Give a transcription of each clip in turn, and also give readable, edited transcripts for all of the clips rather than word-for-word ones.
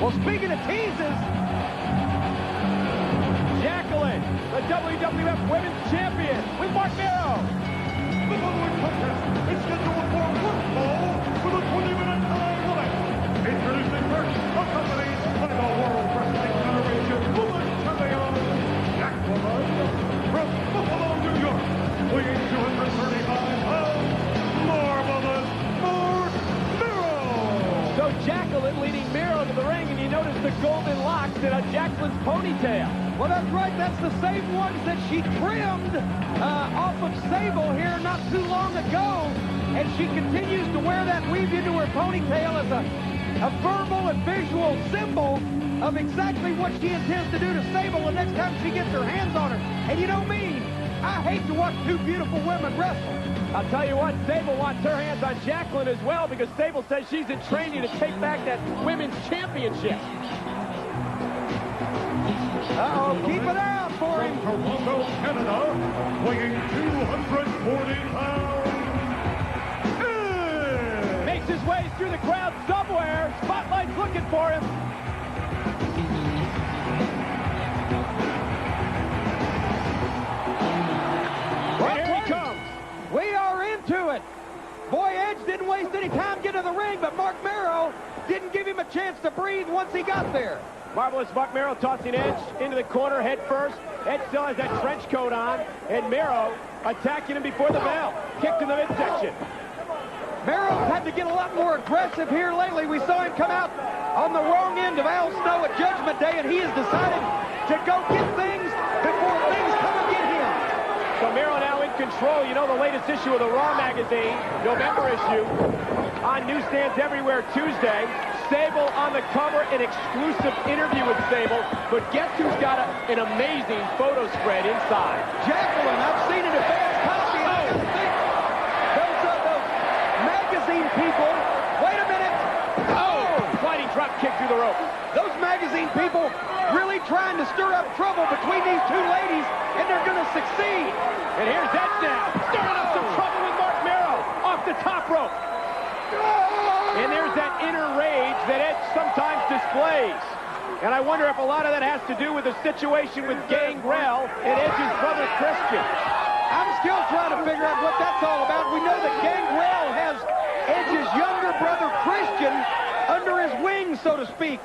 Well, speaking of teases, Jacqueline, the WWF Women's Champion, with Marc Mero. The following contest is scheduled for one fall with a 20-minute time limit. Introducing first, accompanied by the World Wrestling Federation Women's Champion, Jacqueline, from Buffalo, New York, weighing 235 pounds, Marvelous Marc Mero. So Jacqueline leading Mero to the ring, and you notice the golden locks in Jacqueline's ponytail. Well, that's right. That's the same ones that she trimmed off of Sable here not too long ago. And she continues to wear that weave into her ponytail as a verbal and visual symbol of exactly what she intends to do to Sable the next time she gets her hands on her. And you know me, I hate to watch two beautiful women wrestle. I'll tell you what, Sable wants her hands on Jacqueline as well, because Sable says she's in training to take back that women's championship. Uh-oh, keep it out for him. From Toronto, Canada, weighing 240 pounds, Makes his way through the crowd somewhere. Spotlight's looking for him. And here he comes. We are into it. Boy, Edge didn't waste any time getting to the ring, but Marc Mero didn't give him a chance to breathe once he got there. Marvelous Marc Mero tossing Edge into the corner head first. Edge still has that trench coat on, and Mero attacking him before the bell. Kick to the midsection. Mero's had to get a lot more aggressive here lately. We saw him come out on the wrong end of Al Snow at Judgment Day, and he has decided to go get things before things come and get him. So Mero now in control. You know, the latest issue of the Raw magazine, November issue, on newsstands everywhere Tuesday. Sable on the cover, an exclusive interview with Sable, but guess who's got an amazing photo spread inside? Jacqueline, I've seen an advanced copy. And I gotta think, those magazine people, wait a minute. Oh, sliding drop kick through the rope. Those magazine people really trying to stir up trouble between these two ladies, and they're going to succeed. And here's Edge now, stirring up some trouble with Marc Mero off the top rope. And there's that inner rage that Edge sometimes displays. And I wonder if a lot of that has to do with the situation with Gangrel and Edge's brother Christian. I'm still trying to figure out what that's all about. We know that Gangrel has Edge's younger brother Christian under his wing, so to speak.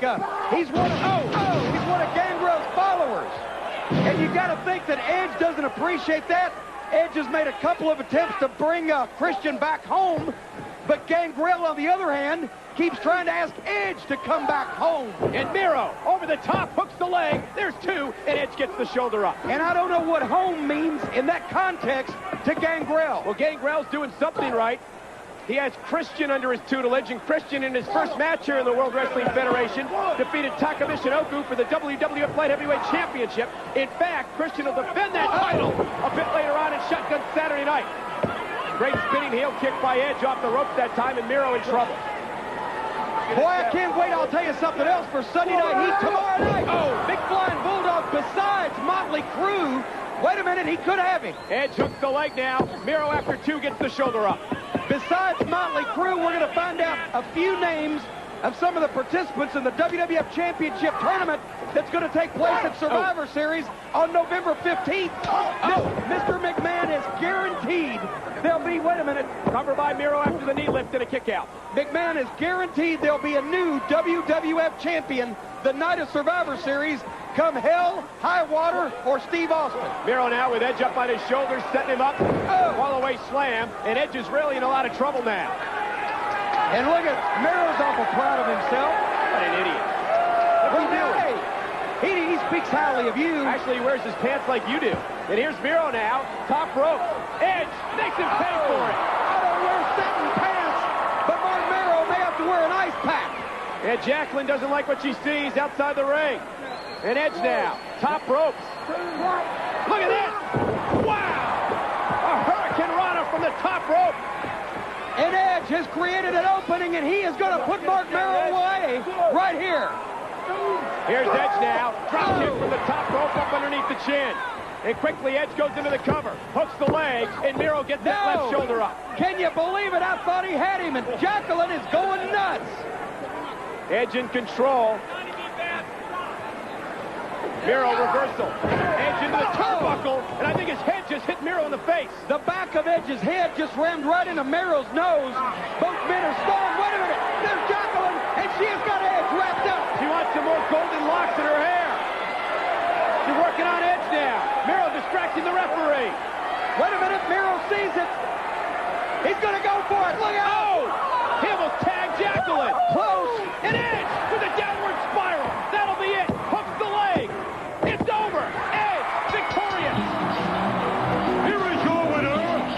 He's one of Gangrel's followers. And you got to think that Edge doesn't appreciate that. Edge has made a couple of attempts to bring Christian back home. But Gangrel, on the other hand, keeps trying to ask Edge to come back home. And Mero, over the top, hooks the leg. There's two, and Edge gets the shoulder up. And I don't know what home means in that context to Gangrel. Well, Gangrel's doing something right. He has Christian under his tutelage, and Christian in his first match here in the World Wrestling Federation defeated Taka Michinoku for the WWF Light Heavyweight Championship. In fact, Christian will defend that title a bit later on in Shotgun Saturday Night. Great spinning heel kick by Edge off the ropes that time, and Mero in trouble. Boy, I can't wait. I'll tell you something else for Sunday Night Heat tomorrow night. Oh, Big Flying Bulldog besides Motley Crue. Wait a minute, he could have him. Edge hooks the leg now. Mero, after two, gets the shoulder up. Besides Motley Crue, we're going to find out a few names of some of the participants in the WWF Championship Tournament that's going to take place at Survivor Series on November 15th. Mr. McMahon is guaranteed there'll be, wait a minute. Cover by Mero after the knee lift and a kick out. McMahon is guaranteed there'll be a new WWF champion the night of Survivor Series, come hell, high water, or Steve Austin. Mero now with Edge up on his shoulders, setting him up. Fall away slam, and Edge is really in a lot of trouble now. And look at Mero's awful proud of himself. What an idiot. What's he doing? Hey, he speaks highly of you. Actually, he wears his pants like you do. And here's Mero now, top rope. Edge makes him pay for it. I don't wear satin pants, but Marc Mero may have to wear an ice pack. And Jacqueline doesn't like what she sees outside the ring. And Edge now, top ropes. Look at this. Wow. A Hurricane Rana from the top rope. And Edge has created an opening, and he is going to put Marc Mero away right here. Here's Edge now. Drop kick from the top rope up underneath the chin. And quickly, Edge goes into the cover. Hooks the leg, and Mero gets that left shoulder up. Can you believe it? I thought he had him, and Jacqueline is going nuts. Edge in control. Miro reversal. Edge into the turnbuckle, and I think his head just hit Miro in the face. The back of Edge's head just rammed right into Miro's nose. Both men are stalled. Wait a minute. There's Jacqueline, and she has got Edge wrapped up. She wants some more golden locks in her hair. She's working on Edge now. Miro distracting the referee. Wait a minute. Miro sees it. He's going to go for it. Look out. Oh! He almost tagged Jacqueline. Close. And Edge with a downward spiral. That'll be it. Hooks the leg. It's over. Edge victorious. Here is your winner, Edge.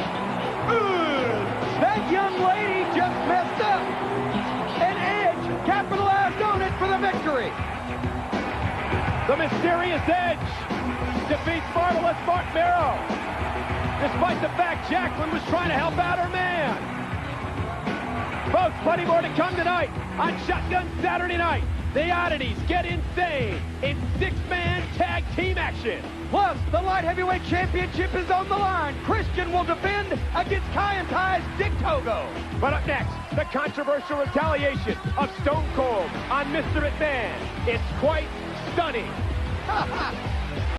That young lady just messed up. And Edge capitalized on it for the victory. The mysterious Edge defeats Marvelous Mark Miro, despite the fact Jacqueline was trying to help out her man. Folks, plenty more to come tonight on Shotgun Saturday Night. The Oddities get insane in six-man tag team action. Plus, the Light Heavyweight Championship is on the line. Christian will defend against Kaientai's Dick Togo. But up next, the controversial retaliation of Stone Cold on Mr. McMahon. It's quite stunning.